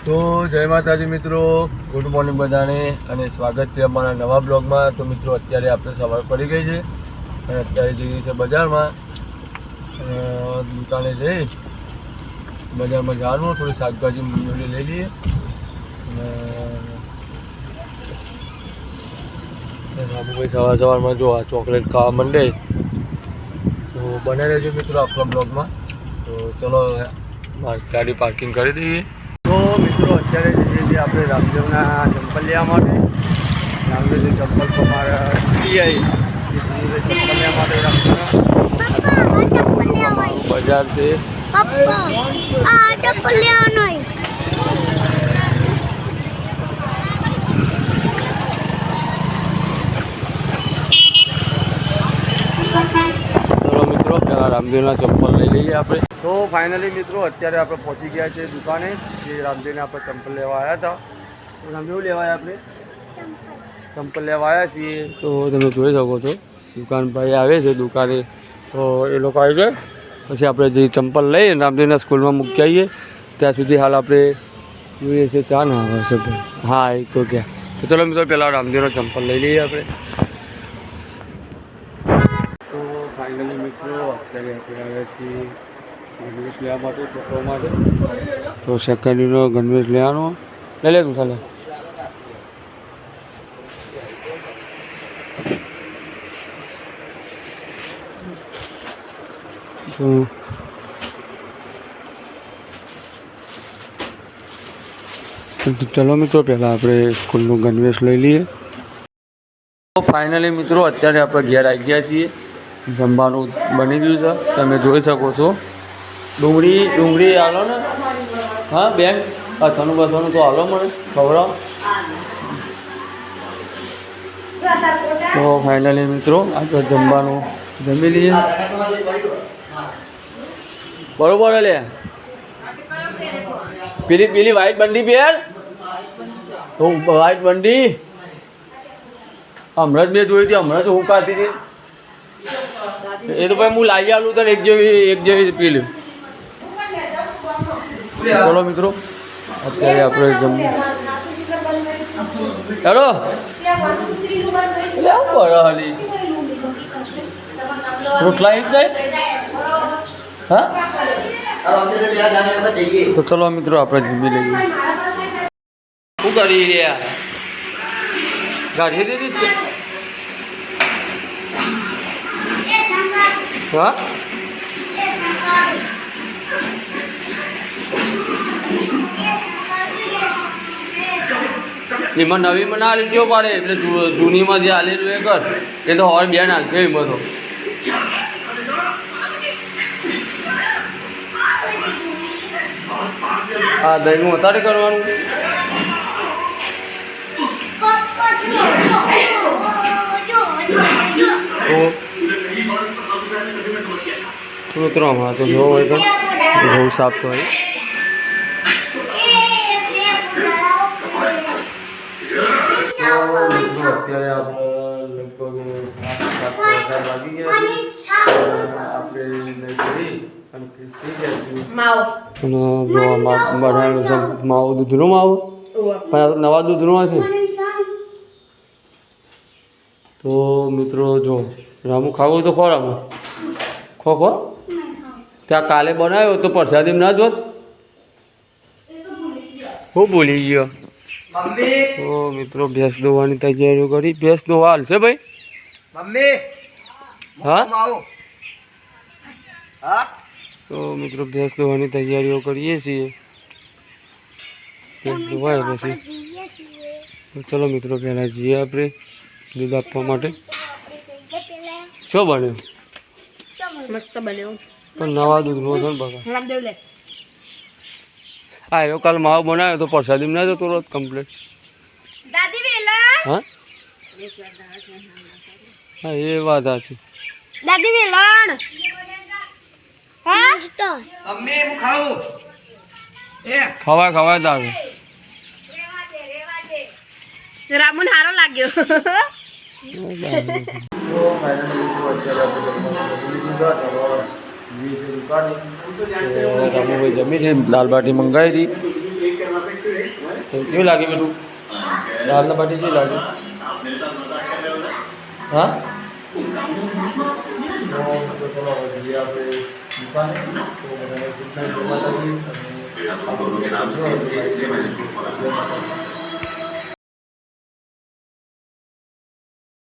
તો જય માતાજી મિત્રો, ગુડ મોર્નિંગ બધાને અને સ્વાગત છે અમારા નવા બ્લોગમાં। તો મિત્રો અત્યારે આપણે સવાર પડી ગઈ છે અને અત્યારે જઈએ છીએ બજારમાં, દુકાને જઈ બજારમાં જવાનું, થોડી શાકભાજી મૂલ્ય લઈ લઈએ અને રામુભાઈ સવારમાં જો આ ચોકલેટ ખાવા માંડે, તો બને રહેજો મિત્રો આપણા બ્લોગમાં। તો ચલો ગાડી પાર્કિંગ કરી દઈએ। તો મિત્રો અત્યારે જઈએ છીએ આપણે રામદેવના ચંપલ લેવા માટે। રામદેવની ચંપલ તો મારે લઈ આવી, ચંપલ લેવા માટે રામદેવના બજાર છે। ચલો મિત્રો પહેલાં રામદેવના ચંપલ લઈ લઈએ આપણે। તો ફાઇનલી મિત્રો અત્યારે આપણે પહોંચી ગયા છે દુકાને, જે રામદેવને આપણે ચંપલ લેવા આવ્યા હતા। તો રામદેવ લેવા આવ્યા, આપણે ચંપલ લેવા આવ્યા છીએ। તો તમે જોઈ શકો છો દુકાન ભાઈ આવે છે દુકાને, તો એ લોકો આવી જાય પછી આપણે જે ચંપલ લઈએ રામદેવના સ્કૂલમાં મૂકી આવીએ, ત્યાં સુધી હાલ આપણે જોઈએ છે ચા ના આવે છે ભાઈ। હા એ તો ક્યાં, તો ચલો મિત્રો પહેલાં રામદેવના ચંપલ લઈ લઈએ આપણે। તો ફાઇનલી મિત્રો અત્યારે આપણે આવ્યા છીએ ગણવેશ લેવા માટે, છોકરો માટે। તો સેકન્ડરીનો ગણવેશ લેવાનો, લઈ લે તું ચાલે। તો ચલો મિત્રો પહેલાં આપણે સ્કૂલનો ગણવેશ લઈ લઈએ। તો ફાઇનલી મિત્રો અત્યારે આપણે ઘેર આવી ગયા છીએ, જમવાનું બની ગયું છે, તમે જોઈ શકો છો। ડુંગળી આલો ને, હા બેન અથાણું બથાણું તો આલો મને ખવડાવો। તો ફાઇનલી મિત્રો આપણે જમવાનું જમી લઈએ, બરોબર લે। પેલી વ્હાઈટ બંડી પહેર, તો વ્હાઈટ બંડી હમણાં જ મેં જોઈ હતી, હમણાં જ હું કાઢી હતી, એ તો ભાઈ હું લાવી આલું તને એક જેવી પેલી। ચલો મિત્રો અત્યારે આપણે જમવું, હેલો હાલી રોટલા જ જાય, હા તો ચલો મિત્રો આપણે જમી લઈએ। શું કરી રહ્યા ગાડી દીધી છે, હા એમાં નવી મને આ લીટીઓ પાડે, એટલે જૂનીમાં જે હાલેલું એ કર, એ તો હોર બેન હાલશે એમાં તો। હા દહીંનું અત્યારે કરવાનું, તો મિત્રો હમણાં તો જોવો હોય તો બહુ સાફ તો હોય। અત્યારે આપણે લગભગ 7:30 વાગી ગયા છે, આપણે નહીં કરી અને ફ્રીજ થઈ ગયા છે, અને જો બનાવેલો છે માવો, દૂધનો માવો, પણ નવા દૂધનો હશે। તો મિત્રો જો રામુ ખાવું તો ખો, રામુ ખો ત્યાં કાલે બનાવ્યો તો પ્રસાદી ના જોત, હું ભૂલી ગયો। તો મિત્રો ભેંસ દોવાની તૈયારીઓ કરી, ભેંસ દોવા હાલશે ભાઈ મમ્મી, હા તો મિત્રો ભેંસ દોવાની તૈયારીઓ કરીએ છીએ, ભેંસ દોવાય પછી તો ચલો મિત્રો પહેલાં જઈએ આપણે દૂધ આપવા માટે। શું બન્યું? મસ્ત બન્યો, પણ નવા દૂધનો છે ને બગા, હા એનો કાલ માવો બનાવ્યો તો પ્રસાદી ના જતો રોજ કમ્પ્લીટ। હા હા એ વાત સાચી, દાદી વેલણ ખવાય દાવે રામુન હારો લાગ્યો। રામુભાઈ જમી છે, દાળ બાટી મંગાવી હતી કેવી લાગી બેટું દાળના બાટી કેવી લાગી હા તો ચલો હવે જઈએ આપણે દુકાને તો બધાને ગુડ નાઇટ જમવા લાગી અને